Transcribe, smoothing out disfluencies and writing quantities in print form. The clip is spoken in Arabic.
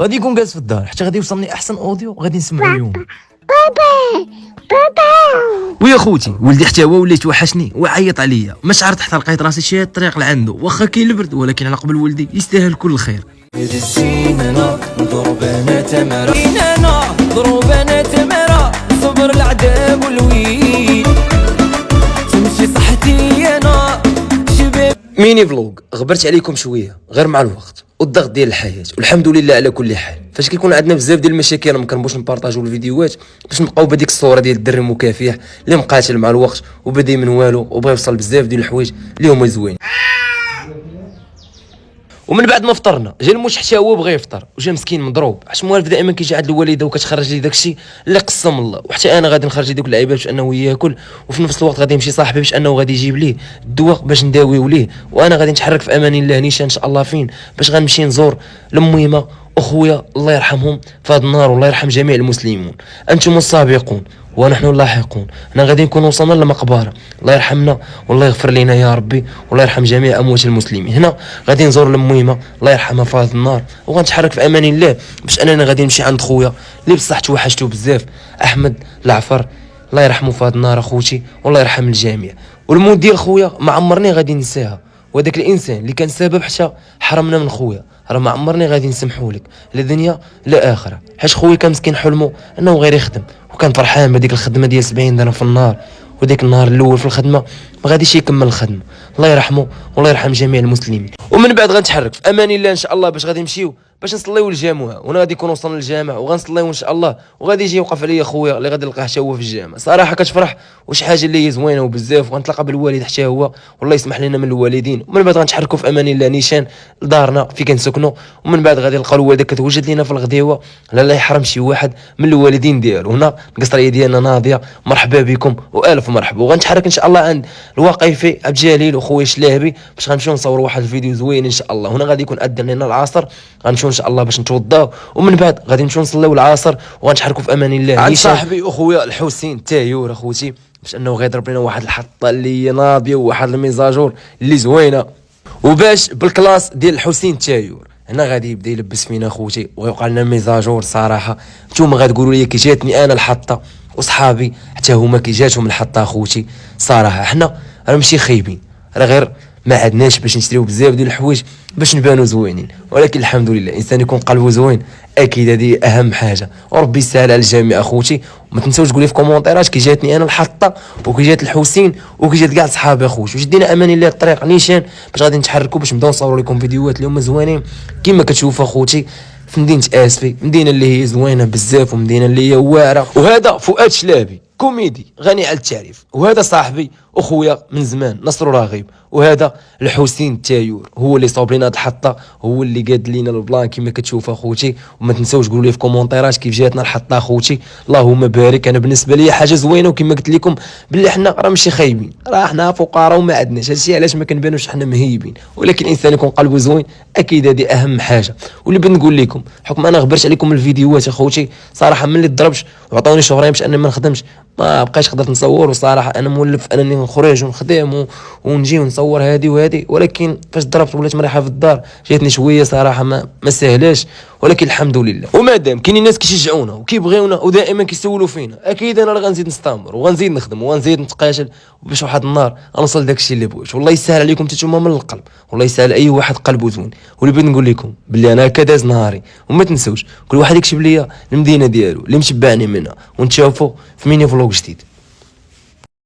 غادي يكون جالس في الدار حتى غادي يوصلني احسن اوديو غادي نسمعو اليوم. ويا خوتي ولدي حتى هو وليت وحشني وعيط عليا، ما شعرت حتى لقيت راسي شاد الطريق لعندو، واخا كاين البرد ولكن على قبل ولدي يستاهل كل الخير. ضربنا تمرة صبر العذاب والويل تمشي صحتي انا شباب. ميني فلوغ غبرت عليكم شويه غير مع الوقت والضغط ديال الحياه، والحمد لله على كل حال. فاش كيكون عندنا بزاف ديال المشاكل ما كنبغوش نبارطاجيو الفيديوهات باش نبقاو بهذيك الصوره ديال الدري المكافح اللي مقاتل مع الوقت وبدا من والو وبغى يوصل بزاف ديال الحوايج اللي هما زوين. ومن بعد ما فطرنا جا الموش حتى هو بغى يفطر وجا مسكين مضروب، علاش موالف دائما كيجي عند الوالده وكتخرج ليه داكشي اللي قسم الله، وحتى انا غادي نخرج ليه دوك اللعيبات باش انه ياكل، وفي نفس الوقت غادي يمشي صاحبي باش انه غادي يجيب ليه الدواء باش نداويو ليه، وانا غادي نتحرك في امان الله نيشان ان شاء الله فين باش غنمشي نزور لميمه اخويا الله يرحمهم في هذا النهار والله يرحم جميع المسلمون. انتم السابقون ونحن اللاحقون، حنا غادي نكون وصلنا للمقبره، الله يرحمنا والله يغفر لنا يا ربي والله يرحم جميع اموات المسلمين. هنا غادي نزور لميمه الله يرحمها في هذا النهار، وغنتحرك في امان الله باش اننا غادي نمشي عند خويا اللي بصح توحشتو بزاف احمد العفر الله يرحمه في هذا النهار اخوتي والله يرحم الجميع. والموت ديال خويا ما عمرني غادي ننساها، وهذاك الانسان اللي كان سبب حتى حرمنا من خويا راه ما عمرني غادي نسمحوا لك لا دنيا لا اخره، حيت خويا كان مسكين حلمه انه غير يخدم وكان فرحان بهذيك الخدمه ديال 70 درهم في النهار، وديك النهار الاول في الخدمه ما غاديش يكمل الخدمه الله يرحمه والله يرحم جميع المسلمين. ومن بعد غنتحرك في امان الله ان شاء الله باش غادي نمشيو باش نصليو الجامع، وانا غادي نكون وصلنا للجامع وغنصليو ان شاء الله، وغادي يجي يوقف عليا خويا اللي غادي نلقاه حتى هو في الجامع. صراحه كتفرح وشي حاجه اللي هي زوينه وبزاف، وغنتلاقى بالوالد حتى هو والله يسمح لنا من الوالدين. ومن بعد غنتحركوا في امان الله نيشان لدارنا في كنسكنوا، ومن بعد غادي نلقاو الوالده كتوجد لنا في الغديوه لا يحرم شي واحد من الوالدين ديالو. هنا القصريه ديالنا ناضيه مرحبا بكم والف مرحبا. وغنتحرك ان شاء الله عند الواقفي عبد الجليل وخويا شلاهبي باش غنمشيو نصوروا واحد الفيديو زوين ان شاء الله. هنا غادي يكون اذن لنا العصر، غنمشيو ان شاء الله باش نتوضاو، ومن بعد غادي نمشيو نصليو العصر وغنتحركوا في امان الله عند صاحبي اخويا الحسين تايور اخوتي باش انه غيضرب لنا واحد الحطه اللي هي ناضيه وواحد الميزاجور اللي زوينه، وباش بالكلاس ديال الحسين تايور هنا غادي يبدا يلبس فينا اخوتي ويوقع لنا ميزاجور. صراحه نتوما غتقولوا لي كي جاتني انا الحطه وصحابي حتى هما كي جاتهم الحطه اخوتي. صراحه حنا راه ماشي خايبين، راه غير ما عندناش باش نشريو بزاف ديال الحوايج باش نبانو زوينين، ولكن الحمد لله الانسان يكون قلبه زوين اكيد هذه اهم حاجه، وربي يسهل على الجميع اخوتي. وما تنساوش تقولوا لي في كومونتيرات كي جاتني انا الحطه وكي جات الحسين وكي جات كاع صحابي اخوتي، وشدينا امان الله الطريق نيشان باش غادي نتحركوا باش نبداو نصوروا لكم فيديوهات اللي هما زوينين كما كتشوفوا اخوتي في مدينه اسفي، مدينه اللي هي زوينه بزاف ومدينه اللي هي واعره. وهذا فؤاد شلابي كوميدي غني على التعريف، وهذا صاحبي اخويا من زمان نصر راغب، وهذا الحسين التايور هو اللي صاوب لنا هاد الحطه، هو اللي قاد لينا البلان كما كتشوف اخوتي. وما تنساوش قولوا لي في كومونتيرات كيف جاتنا الحطه اخوتي، اللهم بارك. انا بالنسبه لي حاجه زوينه، وكما قلت لكم باللي حنا راه ماشي خايبين، راه حنا فقراء وما عندناش، هادشي علاش ما كنبانوش حنا مهيبين، ولكن الانسان يكون قلبه زوين اكيد هذه اهم حاجه. واللي بغيت نقول لكم حكم انا غبرت عليكم الفيديوهات اخوتي صراحه ملي ضربش وعطاوني شهرين باش اني ما نخدمش ما بقيتش قدرت نصور، وصراحه انا مولف انني نخرج ونخدم ونجي ونصور هادي وهادي، ولكن فاش ضربت ولات مريحه في الدار جاتني شويه صراحه ما سهلاش، ولكن الحمد لله. ومادام كاينين الناس كيشجعونا وكيبغيونا ودائما كيسولوا فينا اكيد انا راه غنزيد نستمر وغنزيد نخدم وغنزيد نتقاتل باش واحد النهار نوصل داكشي اللي بغيت. والله يسهل عليكم نتوما من القلب، والله يسهل اي واحد قلبه زوين. واللي بغيت نقول لكم باللي انا هكا داز نهاري، وما تنسوش كل واحد يكتب ليا المدينه ديالو اللي متبعني منها، ونتشافوا في ميني فلوق جديد.